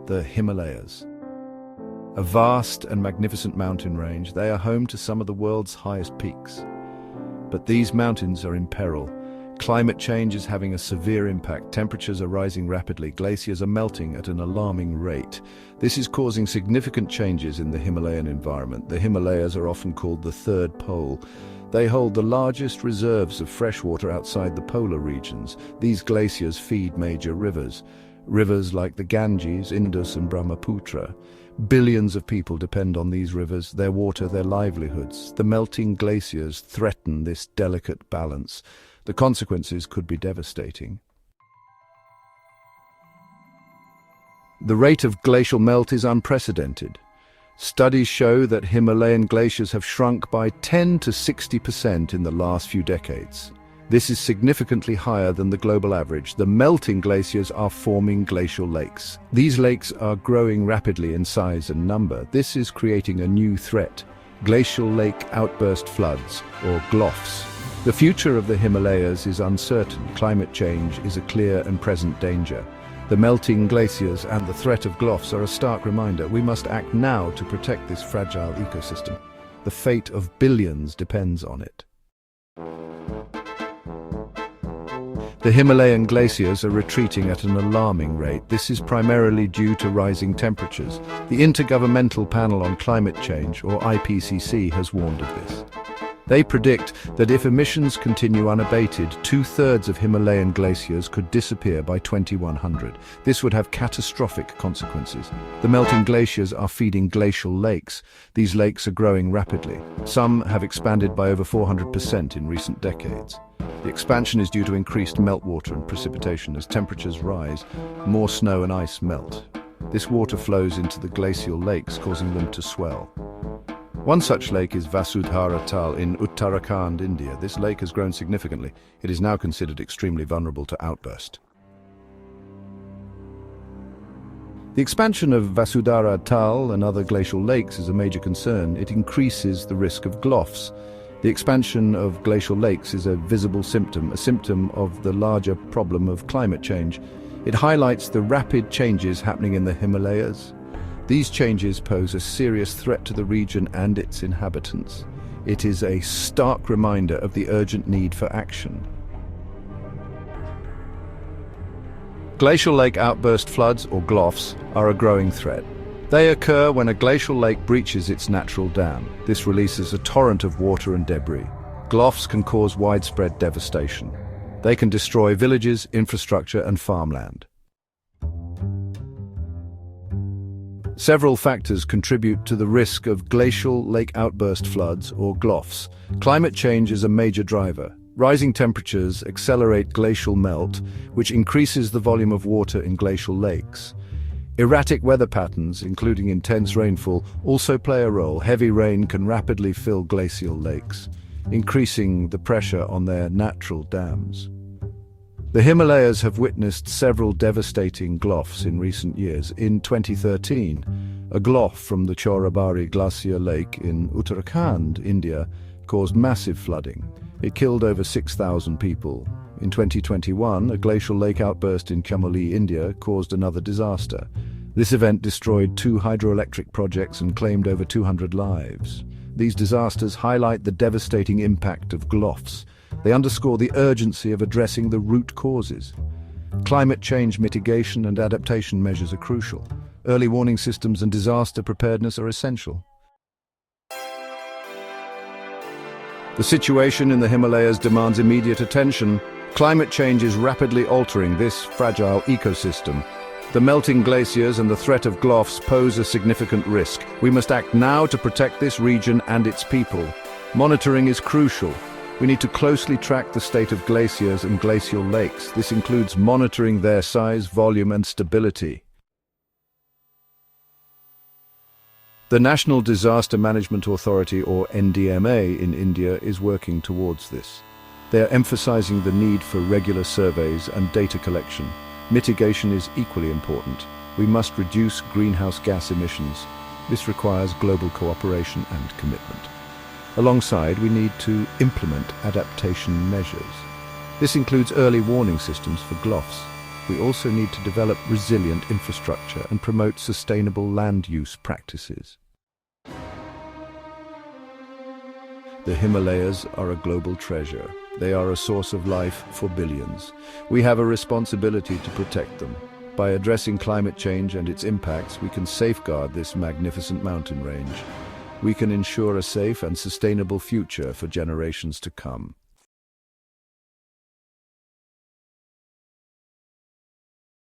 The Himalayas. A vast and magnificent mountain range, they are home to some of the world's highest peaks. But these mountains are in peril. Climate change is having a severe impact. Temperatures are rising rapidly. Glaciers are melting at an alarming rate. This is causing significant changes in the Himalayan environment. The Himalayas are often called the third pole. They hold the largest reserves of freshwater outside the polar regions. These glaciers feed major rivers. Rivers like the Ganges, Indus and Brahmaputra. Billions of people depend on these rivers, their water, their livelihoods. The melting glaciers threaten this delicate balance. The consequences could be devastating. The rate of glacial melt is unprecedented. Studies show that Himalayan glaciers have shrunk by 10 to 60% in the last few decades. This is significantly higher than the global average. The melting glaciers are forming glacial lakes. These lakes are growing rapidly in size and number. This is creating a new threat: glacial lake outburst floods, or GLOFs. The future of the Himalayas is uncertain. Climate change is a clear and present danger. The melting glaciers and the threat of GLOFs are a stark reminder. We must act now to protect this fragile ecosystem. The fate of billions depends on it. The Himalayan glaciers are retreating at an alarming rate. This is primarily due to rising temperatures. The Intergovernmental Panel on Climate Change, or IPCC, has warned of this. They predict that if emissions continue unabated, 2/3 of Himalayan glaciers could disappear by 2100. This would have catastrophic consequences. The melting glaciers are feeding glacial lakes. These lakes are growing rapidly. Some have expanded by over 400% in recent decades. The expansion is due to increased meltwater and precipitation. As temperatures rise, more snow and ice melt. This water flows into the glacial lakes, causing them to swell. One such lake is Vasudhara Tal in Uttarakhand, India. This lake has grown significantly. It is now considered extremely vulnerable to outburst. The expansion of Vasudhara Tal and other glacial lakes is a major concern. It increases the risk of GLOFs. The expansion of glacial lakes is a visible symptom, a symptom of the larger problem of climate change. It highlights the rapid changes happening in the Himalayas. These changes pose a serious threat to the region and its inhabitants. It is a stark reminder of the urgent need for action. Glacial lake outburst floods, or GLOFs, are a growing threat. They occur when a glacial lake breaches its natural dam. This releases a torrent of water and debris. GLOFs can cause widespread devastation. They can destroy villages, infrastructure, and farmland. Several factors contribute to the risk of glacial lake outburst floods, or GLOFs. Climate change is a major driver. Rising temperatures accelerate glacial melt, which increases the volume of water in glacial lakes. Erratic weather patterns, including intense rainfall, also play a role. Heavy rain can rapidly fill glacial lakes, increasing the pressure on their natural dams. The Himalayas have witnessed several devastating GLOFs in recent years. In 2013, a GLOF from the Chorabari Glacier Lake in Uttarakhand, India, caused massive flooding. It killed over 6,000 people. In 2021, a glacial lake outburst in Chamoli, India, caused another disaster. This event destroyed 2 hydroelectric projects and claimed over 200 lives. These disasters highlight the devastating impact of GLOFs. They underscore the urgency of addressing the root causes. Climate change mitigation and adaptation measures are crucial. Early warning systems and disaster preparedness are essential. The situation in the Himalayas demands immediate attention. Climate change is rapidly altering this fragile ecosystem. The melting glaciers and the threat of GLOFs pose a significant risk. We must act now to protect this region and its people. Monitoring is crucial. We need to closely track the state of glaciers and glacial lakes. This includes monitoring their size, volume, and stability. The National Disaster Management Authority, or NDMA, in India is working towards this. They are emphasizing the need for regular surveys and data collection. Mitigation is equally important. We must reduce greenhouse gas emissions. This requires global cooperation and commitment. Alongside, we need to implement adaptation measures. This includes early warning systems for GLOFs. we also need to develop resilient infrastructure and promote sustainable land use practices. The Himalayas are a global treasure. They are a source of life for billions. We have a responsibility to protect them. By addressing climate change and its impacts, we can safeguard this magnificent mountain range. We can ensure a safe and sustainable future for generations to come.